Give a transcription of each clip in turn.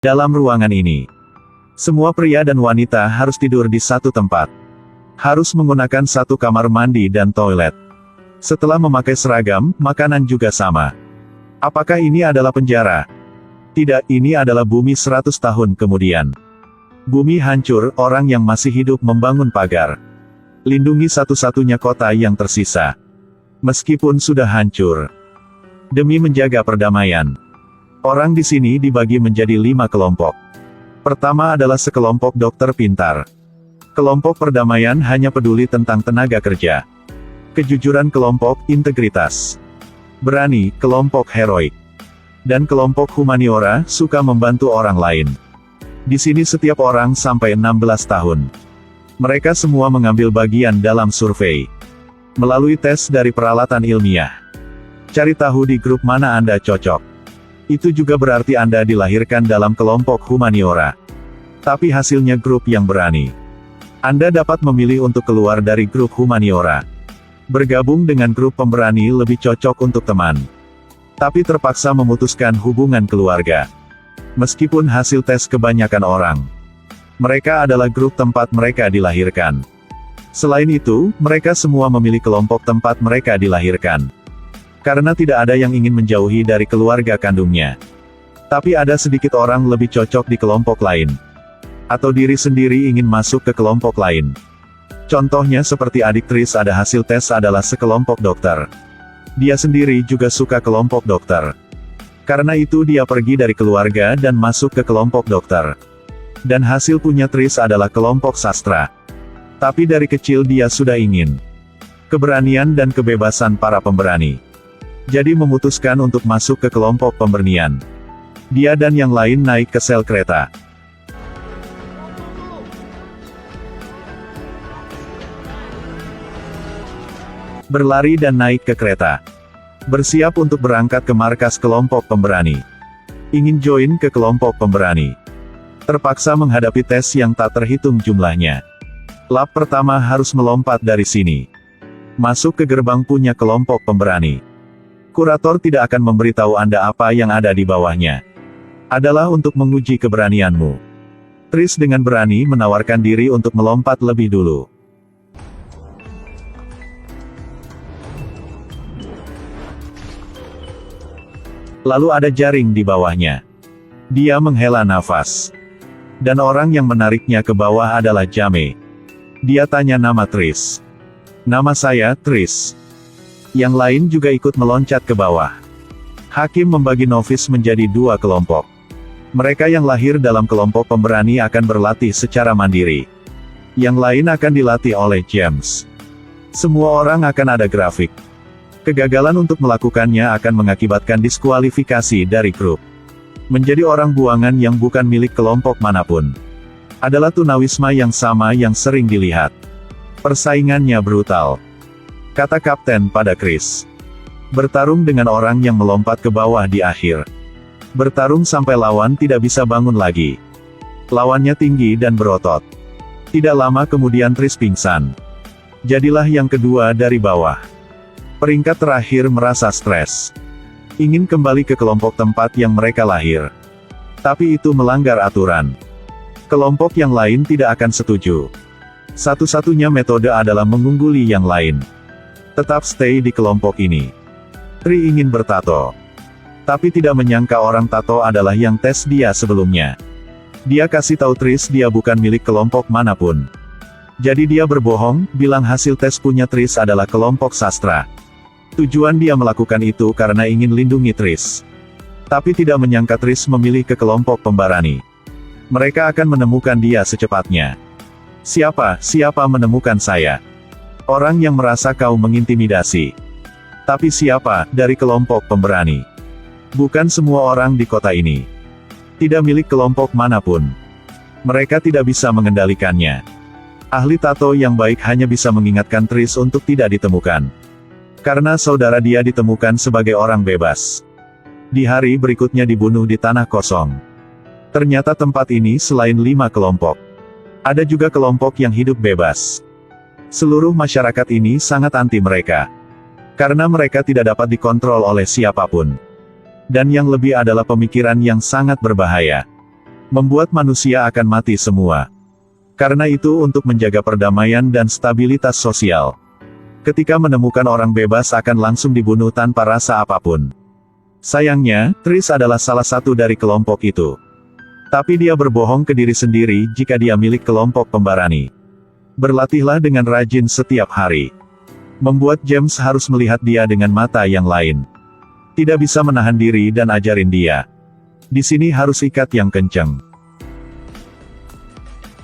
Dalam ruangan ini, semua pria dan wanita harus tidur di satu tempat. Harus menggunakan satu kamar mandi dan toilet. Setelah memakai seragam, makanan juga sama. Apakah ini adalah penjara? Tidak, ini adalah bumi 100 tahun kemudian. Bumi hancur, orang yang masih hidup membangun pagar. Lindungi satu-satunya kota yang tersisa. Meskipun sudah hancur. Demi menjaga perdamaian. Orang di sini dibagi menjadi 5 kelompok. Pertama adalah sekelompok dokter pintar. Kelompok perdamaian hanya peduli tentang tenaga kerja. Kejujuran kelompok integritas. Berani, kelompok heroik. Dan kelompok humaniora, suka membantu orang lain. Di sini setiap orang sampai 16 tahun. Mereka semua mengambil bagian dalam survei. Melalui tes dari peralatan ilmiah. Cari tahu di grup mana Anda cocok. Itu juga berarti Anda dilahirkan dalam kelompok humaniora. Tapi hasilnya grup yang berani. Anda dapat memilih untuk keluar dari grup humaniora. Bergabung dengan grup pemberani lebih cocok untuk teman. Tapi terpaksa memutuskan hubungan keluarga. Meskipun hasil tes kebanyakan orang. Mereka adalah grup tempat mereka dilahirkan. Selain itu, mereka semua memilih kelompok tempat mereka dilahirkan. Karena tidak ada yang ingin menjauhi dari keluarga kandungnya. Tapi ada sedikit orang lebih cocok di kelompok lain. Atau diri sendiri ingin masuk ke kelompok lain. Contohnya seperti adik Tris, ada hasil tes adalah sekelompok dokter. Dia sendiri juga suka kelompok dokter. Karena itu dia pergi dari keluarga dan masuk ke kelompok dokter. Dan hasil punya Tris adalah kelompok sastra. Tapi dari kecil dia sudah ingin keberanian dan kebebasan para pemberani. Jadi memutuskan untuk masuk ke kelompok pemberanian. Dia dan yang lain naik ke sel kereta. Berlari dan naik ke kereta. Bersiap untuk berangkat ke markas kelompok pemberani. Ingin join ke kelompok pemberani. Terpaksa menghadapi tes yang tak terhitung jumlahnya. Lap pertama harus melompat dari sini. Masuk ke gerbang punya kelompok pemberani. Kurator tidak akan memberitahu Anda apa yang ada di bawahnya. Adalah untuk menguji keberanianmu. Tris dengan berani menawarkan diri untuk melompat lebih dulu. Lalu ada jaring di bawahnya. Dia menghela nafas. Dan orang yang menariknya ke bawah adalah Jame. Dia tanya nama Tris. Nama saya, Tris. Yang lain juga ikut meloncat ke bawah. Hakim membagi novis menjadi 2 kelompok. Mereka yang lahir dalam kelompok pemberani akan berlatih secara mandiri. Yang lain akan dilatih oleh James. Semua orang akan ada grafik. Kegagalan untuk melakukannya akan mengakibatkan diskualifikasi dari grup. Menjadi orang buangan yang bukan milik kelompok manapun. Adalah tunawisma yang sama yang sering dilihat. Persaingannya brutal. Kata kapten pada Chris. Bertarung dengan orang yang melompat ke bawah di akhir. Bertarung sampai lawan tidak bisa bangun lagi. Lawannya tinggi dan berotot. Tidak lama kemudian Tris pingsan. Jadilah yang kedua dari bawah. Peringkat terakhir merasa stres. Ingin kembali ke kelompok tempat yang mereka lahir. Tapi itu melanggar aturan. Kelompok yang lain tidak akan setuju. Satu-satunya metode adalah mengungguli yang lain. Tetap stay di kelompok ini. Tri ingin bertato. Tapi tidak menyangka orang tato adalah yang tes dia sebelumnya. Dia kasih tahu Tris dia bukan milik kelompok manapun. Jadi dia berbohong, bilang hasil tes punya Tris adalah kelompok sastra. Tujuan dia melakukan itu karena ingin lindungi Tris. Tapi tidak menyangka Tris memilih ke kelompok pemberani. Mereka akan menemukan dia secepatnya. Siapa menemukan saya? Orang yang merasa kau mengintimidasi. Tapi siapa, dari kelompok pemberani? Bukan semua orang di kota ini. Tidak milik kelompok manapun. Mereka tidak bisa mengendalikannya. Ahli tato yang baik hanya bisa mengingatkan Tris untuk tidak ditemukan. Karena saudara dia ditemukan sebagai orang bebas. Di hari berikutnya dibunuh di tanah kosong. Ternyata tempat ini selain 5 kelompok. Ada juga kelompok yang hidup bebas. Seluruh masyarakat ini sangat anti mereka. Karena mereka tidak dapat dikontrol oleh siapapun. Dan yang lebih adalah pemikiran yang sangat berbahaya. Membuat manusia akan mati semua. Karena itu untuk menjaga perdamaian dan stabilitas sosial. Ketika menemukan orang bebas akan langsung dibunuh tanpa rasa apapun. Sayangnya, Tris adalah salah satu dari kelompok itu. Tapi dia berbohong ke diri sendiri jika dia milik kelompok pemberani. Berlatihlah dengan rajin setiap hari. Membuat James harus melihat dia dengan mata yang lain. Tidak bisa menahan diri dan ajarin dia. Di sini harus ikat yang kencang.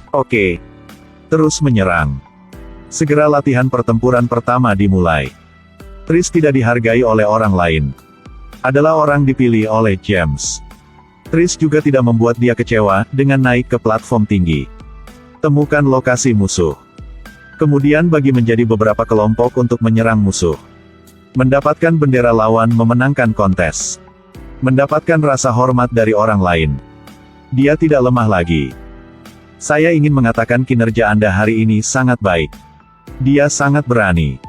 Oke. Terus menyerang. Segera latihan pertempuran pertama dimulai. Tris tidak dihargai oleh orang lain. Adalah orang dipilih oleh James. Tris juga tidak membuat dia kecewa dengan naik ke platform tinggi. Temukan lokasi musuh. Kemudian bagi menjadi beberapa kelompok untuk menyerang musuh. Mendapatkan bendera lawan memenangkan kontes. Mendapatkan rasa hormat dari orang lain. Dia tidak lemah lagi. Saya ingin mengatakan kinerja Anda hari ini sangat baik. Dia sangat berani.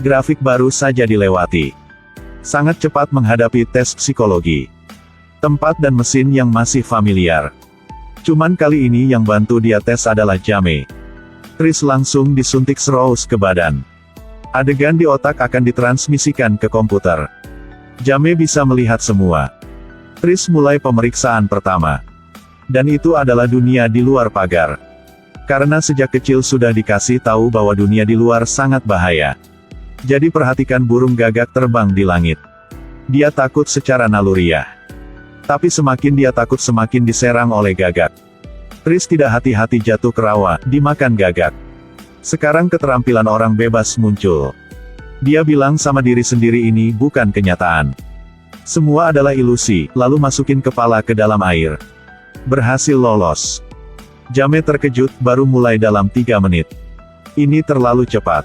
Grafik baru saja dilewati. Sangat cepat menghadapi tes psikologi. Tempat dan mesin yang masih familiar. Cuman kali ini yang bantu dia tes adalah Jame. Tris langsung disuntik Srouse ke badan. Adegan di otak akan ditransmisikan ke komputer. Jame bisa melihat semua. Tris mulai pemeriksaan pertama. Dan itu adalah dunia di luar pagar. Karena sejak kecil sudah dikasih tahu bahwa dunia di luar sangat bahaya. Jadi perhatikan burung gagak terbang di langit. Dia takut secara naluriah. Tapi semakin dia takut semakin diserang oleh gagak. Tris tidak hati-hati jatuh ke rawa, dimakan gagak. Sekarang keterampilan orang bebas muncul. Dia bilang sama diri sendiri ini bukan kenyataan. Semua adalah ilusi, lalu masukin kepala ke dalam air. Berhasil lolos. Jame terkejut, baru mulai dalam 3 menit. Ini terlalu cepat.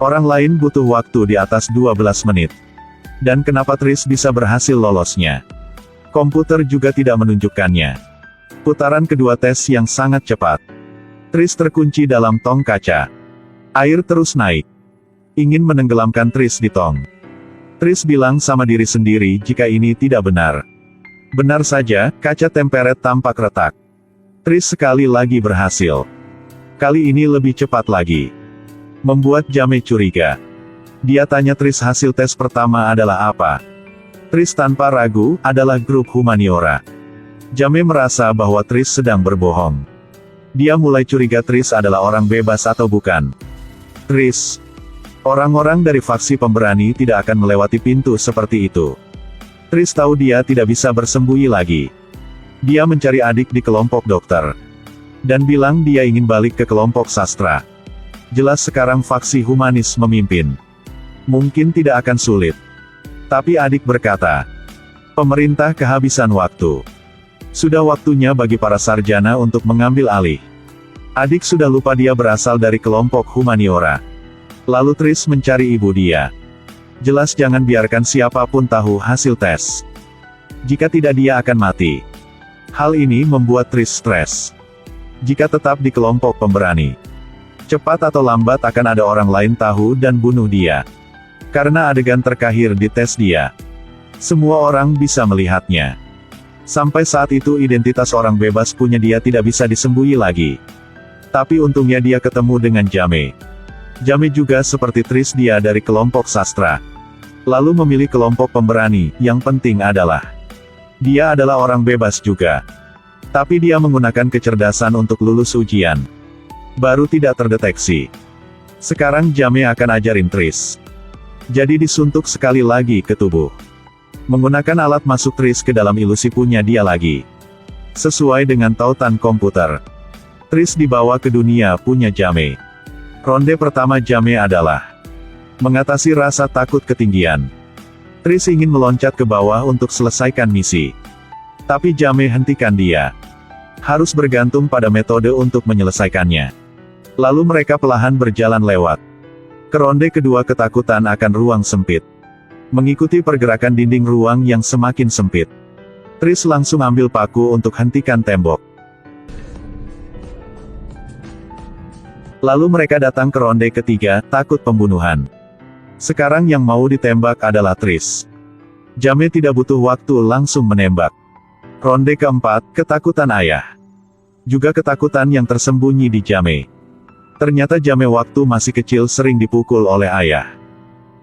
Orang lain butuh waktu di atas 12 menit. Dan kenapa Tris bisa berhasil lolosnya? Komputer juga tidak menunjukkannya. Putaran kedua tes yang sangat cepat. Tris terkunci dalam tong kaca. Air terus naik. Ingin menenggelamkan Tris di tong. Tris bilang sama diri sendiri jika ini tidak benar. Benar saja, kaca temperet tampak retak. Tris sekali lagi berhasil. Kali ini lebih cepat lagi. Membuat Jame curiga. Dia tanya Tris hasil tes pertama adalah apa. Tris tanpa ragu, adalah grup humaniora. Jame merasa bahwa Tris sedang berbohong. Dia mulai curiga Tris adalah orang bebas atau bukan. Tris. Orang-orang dari faksi pemberani tidak akan melewati pintu seperti itu. Tris tahu dia tidak bisa bersembunyi lagi. Dia mencari adik di kelompok dokter. Dan bilang dia ingin balik ke kelompok sastra. Jelas sekarang faksi humanis memimpin. Mungkin tidak akan sulit. Tapi adik berkata, pemerintah kehabisan waktu. Sudah waktunya bagi para sarjana untuk mengambil alih. Adik sudah lupa dia berasal dari kelompok humaniora. Lalu Tris mencari ibu dia. Jelas jangan biarkan siapapun tahu hasil tes. Jika tidak dia akan mati. Hal ini membuat Tris stres. Jika tetap di kelompok pemberani, cepat atau lambat akan ada orang lain tahu dan bunuh dia. Karena adegan terakhir di tes dia. Semua orang bisa melihatnya. Sampai saat itu identitas orang bebas punya dia tidak bisa disembunyi lagi. Tapi untungnya dia ketemu dengan Jame. Jame juga seperti Tris dia dari kelompok sastra. Lalu memilih kelompok pemberani, yang penting adalah dia adalah orang bebas juga. Tapi dia menggunakan kecerdasan untuk lulus ujian. Baru tidak terdeteksi. Sekarang Jame akan ajarin Tris. Jadi disuntuk sekali lagi ke tubuh. Menggunakan alat masuk Tris ke dalam ilusi punya dia lagi. Sesuai dengan tautan komputer. Tris dibawa ke dunia punya Jame. Ronde pertama Jame adalah mengatasi rasa takut ketinggian. Tris ingin meloncat ke bawah untuk selesaikan misi. Tapi Jame hentikan dia. Harus bergantung pada metode untuk menyelesaikannya. Lalu mereka perlahan berjalan lewat. Ke ronde kedua ketakutan akan ruang sempit. Mengikuti pergerakan dinding ruang yang semakin sempit. Tris langsung ambil paku untuk hentikan tembok. Lalu mereka datang ke ronde ketiga, takut pembunuhan. Sekarang yang mau ditembak adalah Tris. Jame tidak butuh waktu langsung menembak. Ronde keempat, ketakutan ayah. Juga ketakutan yang tersembunyi di Jame. Ternyata Jame waktu masih kecil sering dipukul oleh ayah.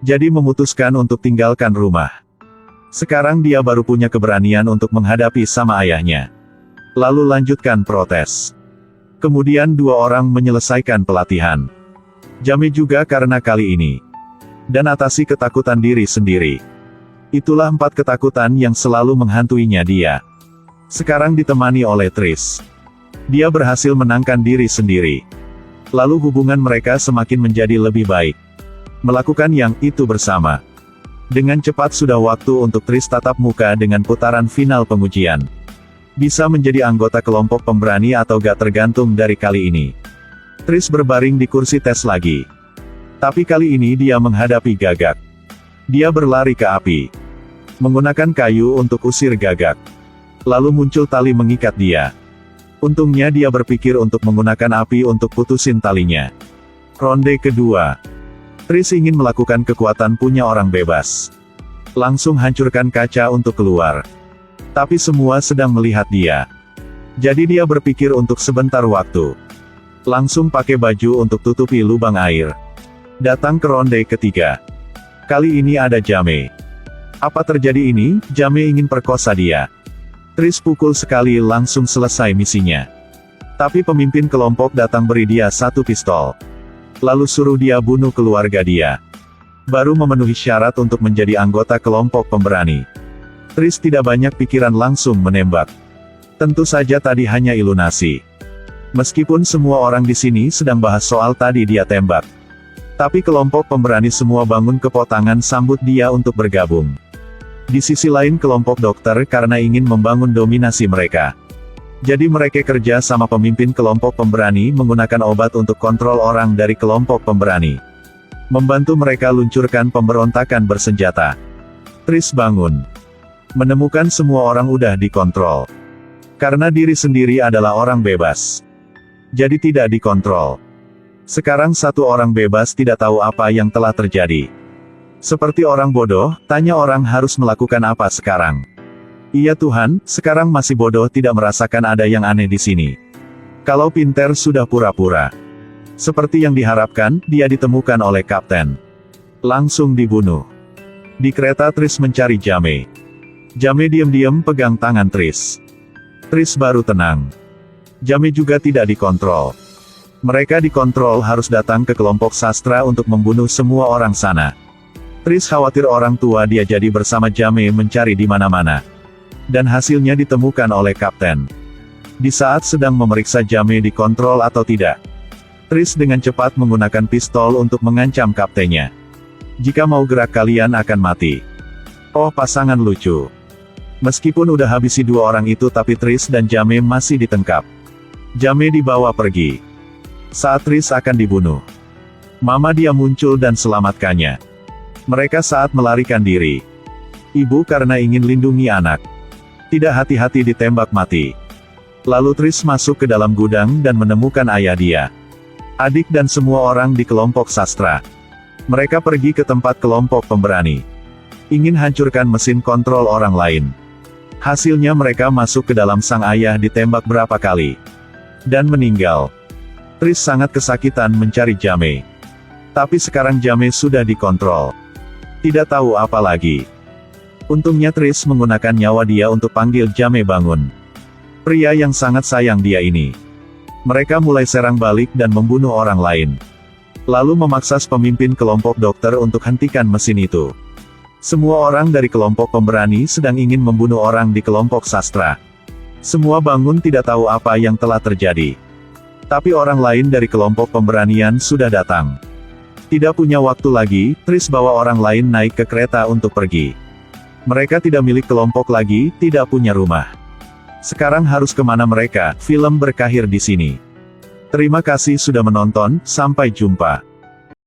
Jadi memutuskan untuk tinggalkan rumah. Sekarang dia baru punya keberanian untuk menghadapi sama ayahnya. Lalu lanjutkan protes. Kemudian dua orang menyelesaikan pelatihan. Jame juga karena kali ini. Dan atasi ketakutan diri sendiri. Itulah 4 ketakutan yang selalu menghantuinya dia. Sekarang ditemani oleh Tris. Dia berhasil menangkan diri sendiri. Lalu hubungan mereka semakin menjadi lebih baik. Melakukan yang itu bersama. Dengan cepat sudah waktu untuk Tris tatap muka dengan putaran final pengujian. Bisa menjadi anggota kelompok pemberani atau gak tergantung dari kali ini. Tris berbaring di kursi tes lagi. Tapi kali ini dia menghadapi Gagak. Dia berlari ke api. Menggunakan kayu untuk usir Gagak. Lalu muncul tali mengikat dia. Untungnya dia berpikir untuk menggunakan api untuk putusin talinya. Ronde kedua. Tris ingin melakukan kekuatan punya orang bebas. Langsung hancurkan kaca untuk keluar. Tapi semua sedang melihat dia. Jadi dia berpikir untuk sebentar waktu. Langsung pakai baju untuk tutupi lubang air. Datang ke ronde ketiga. Kali ini ada Jame. Apa terjadi ini? Jame ingin perkosa dia. Tris pukul sekali langsung selesai misinya. Tapi pemimpin kelompok datang beri dia 1 pistol. Lalu suruh dia bunuh keluarga dia. Baru memenuhi syarat untuk menjadi anggota kelompok pemberani. Tris tidak banyak pikiran langsung menembak. Tentu saja tadi hanya ilunasi. Meskipun semua orang di sini sedang bahas soal tadi dia tembak. Tapi kelompok pemberani semua bangun kepotangan sambut dia untuk bergabung. Di sisi lain kelompok dokter karena ingin membangun dominasi mereka. Jadi mereka kerja sama pemimpin kelompok pemberani menggunakan obat untuk kontrol orang dari kelompok pemberani. Membantu mereka luncurkan pemberontakan bersenjata. Tris bangun. Menemukan semua orang udah dikontrol. Karena diri sendiri adalah orang bebas. Jadi tidak dikontrol. Sekarang satu orang bebas tidak tahu apa yang telah terjadi. Seperti orang bodoh, tanya orang harus melakukan apa sekarang. Iya Tuhan, sekarang masih bodoh tidak merasakan ada yang aneh di sini. Kalau pinter sudah pura-pura. Seperti yang diharapkan, dia ditemukan oleh kapten. Langsung dibunuh. Di kereta Tris mencari Jame. Jame diam-diam pegang tangan Tris. Tris baru tenang. Jame juga tidak dikontrol. Mereka dikontrol harus datang ke kelompok sastra untuk membunuh semua orang sana. Tris khawatir orang tua dia jadi bersama Jame mencari di mana-mana. Dan hasilnya ditemukan oleh kapten. Di saat sedang memeriksa Jame dikontrol atau tidak. Tris dengan cepat menggunakan pistol untuk mengancam kaptennya. Jika mau gerak kalian akan mati. Oh pasangan lucu. Meskipun udah habisi 2 orang itu tapi Tris dan Jame masih ditangkap. Jame dibawa pergi. Saat Tris akan dibunuh. Mama dia muncul dan selamatkannya. Mereka saat melarikan diri. Ibu karena ingin lindungi anak. Tidak hati-hati ditembak mati. Lalu Tris masuk ke dalam gudang dan menemukan ayah dia. Adik dan semua orang di kelompok sastra. Mereka pergi ke tempat kelompok pemberani. Ingin hancurkan mesin kontrol orang lain. Hasilnya mereka masuk ke dalam sang ayah ditembak berapa kali. Dan meninggal. Tris sangat kesakitan mencari Jame. Tapi sekarang Jame sudah dikontrol. Tidak tahu apa lagi. Untungnya Tris menggunakan nyawa dia untuk panggil Jame bangun. Pria yang sangat sayang dia ini. Mereka mulai serang balik dan membunuh orang lain. Lalu memaksa pemimpin kelompok dokter untuk hentikan mesin itu. Semua orang dari kelompok pemberani sedang ingin membunuh orang di kelompok sastra. Semua bangun tidak tahu apa yang telah terjadi. Tapi orang lain dari kelompok pemberanian sudah datang. Tidak punya waktu lagi, Tris bawa orang lain naik ke kereta untuk pergi. Mereka tidak milik kelompok lagi, tidak punya rumah. Sekarang harus kemana mereka? Film berakhir di sini. Terima kasih sudah menonton, sampai jumpa.